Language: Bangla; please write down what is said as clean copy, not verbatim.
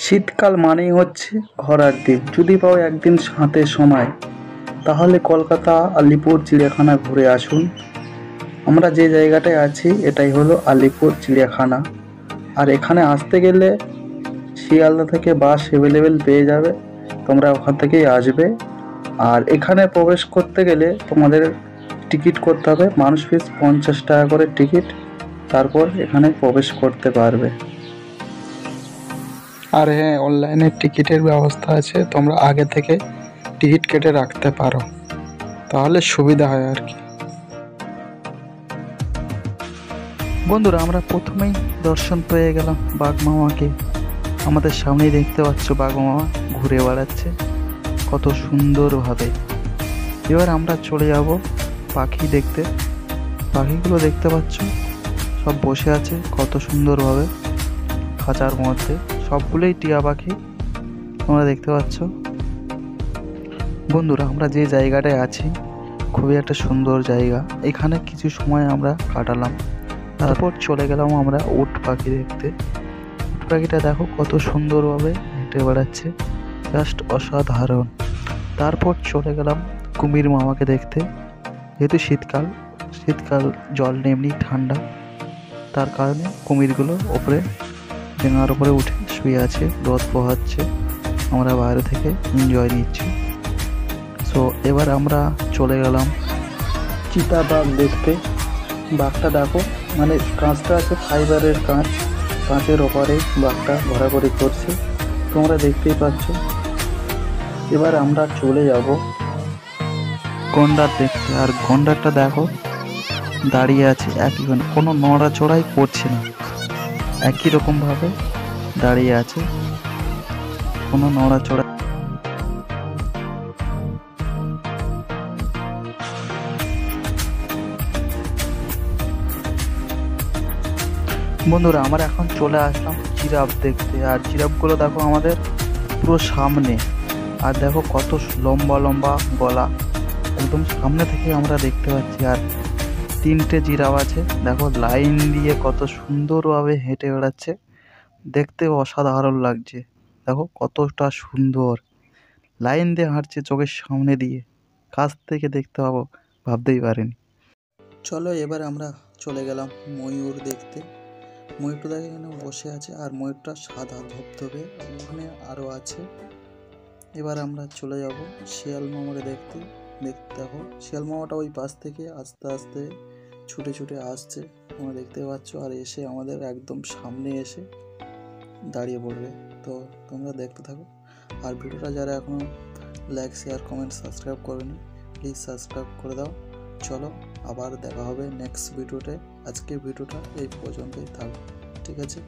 শীতকাল মানেই হচ্ছে ঘোরার দিন। যদি পাও একদিন হাতে সময়, তাহলে কলকাতা আলিপুর চিড়িয়াখানা ঘুরে আসুন। আমরা যে জায়গাটায় আছি এটাই হলো আলিপুর চিড়িয়াখানা। আর এখানে আসতে গেলে শিয়ালদা থেকে বাস অ্যাভেলেবেল পেয়ে যাবে, তোমরা ওখান থেকেই আসবে। আর এখানে প্রবেশ করতে গেলে তোমাদের টিকিট করতে হবে, মানুষ পিস 50 টাকা করে টিকিট, তারপর এখানে প্রবেশ করতে পারবে। আর হ্যাঁ, অনলাইনে টিকিটের ব্যবস্থা আছে, তোমরা আগে থেকে টিকিট কেটে রাখতে পারো, তাহলে সুবিধা হয় আর কি। বন্ধুরা, আমরা প্রথমেই দর্শন পেয়ে গেলাম বাঘ মামাকে। আমাদের সামনেই দেখতে পাচ্ছ বাঘ মামা ঘুরে বেড়াচ্ছে কত সুন্দরভাবে। এবার আমরা চলে যাব পাখি দেখতে। পাখিগুলো দেখতে পাচ্ছ সব বসে আছে কত সুন্দরভাবে খাঁচার মধ্যে, সবগুলোই টিয়া পাখি তোমরা দেখতে পাচ্ছ। বন্ধুরা, আমরা যে জায়গাটায় আছি খুবই একটা সুন্দর জায়গা, এখানে কিছু সময় আমরা কাটালাম। তারপর চলে গেলাম আমরা উট পাখি দেখতে। উট পাখিটা দেখো কত সুন্দরভাবে হেঁটে বেড়াচ্ছে, জাস্ট অসাধারণ। তারপর চলে গেলাম কুমির মামাকে দেখতে। যেহেতু শীতকাল জল এমনি ঠান্ডা, তার কারণে কুমিরগুলো ওপরে ডেঙার ওপরে উঠে শুয়ে আছে, রোদ পোহাচ্ছে, আমরা বাইরে থেকে এনজয় নিচ্ছি। সো এবার আমরা চলে গেলাম চিতা বাঘ দেখতে। বাঘটা দেখো, মানে কাঁচটা আছে ফাইবারের কাঁচ, কাঁচের ওপরে বাঘটা ঘোরাঘুরি করছে, তোমরা দেখতেই পাচ্ছ। এবার আমরা চলে যাব গন্ডার দেখতে। আর গন্ডারটা দেখো দাঁড়িয়ে আছে একই, কোনো নড়াচড়াই করছে না, একই রকমভাবে দাঁড়িয়ে আছে, কোনো নড়াচড়া। বন্ধুরা, আমরা এখন চলে আসলাম জিরাফ দেখতে। আর জিরাফগুলো দেখো আমাদের পুরো সামনে, আর দেখো কত লম্বা লম্বা গলা, একদম সামনে থেকে আমরা দেখতে পাচ্ছি। আর 3টে জিরাফ আছে, দেখো লাইন দিয়ে কত সুন্দরভাবে হেঁটে বেড়াচ্ছে, দেখতে অসাধারণ লাগছে। দেখো কতটা সুন্দর লাইন দিয়ে হাঁটছে চোখের সামনে দিয়ে, কাছ থেকে দেখতে পাবো ভাবতেই পারিনি। চলো এবার আমরা চলে গেলাম ময়ূর দেখতে। ময়ূরটা দেখে এখানে বসে আছে, আর ময়ূরটা সাদা ধবধবে, ওখানে আরও আছে। এবার আমরা চলে যাব শিয়াল মামাকে দেখতে। দেখো শিয়াল মামাটা ওই পাশ থেকে আস্তে আস্তে ছুটে ছুটে আসছে, তোমরা দেখতে পাচ্ছ, আর এসে আমাদের একদম সামনে এসে দাঁড়িয়ে পড়বে। তো তোমরা দেখতে থাকো। আর ভিডিওটা যারা এখনও লাইক, শেয়ার, কমেন্ট, সাবস্ক্রাইব করেনি, প্লিজ সাবস্ক্রাইব করে দাও। চলো আবার দেখা হবে নেক্সট ভিডিওতে। আজকের ভিডিওটা এই পর্যন্তই থাকবে, ঠিক আছে।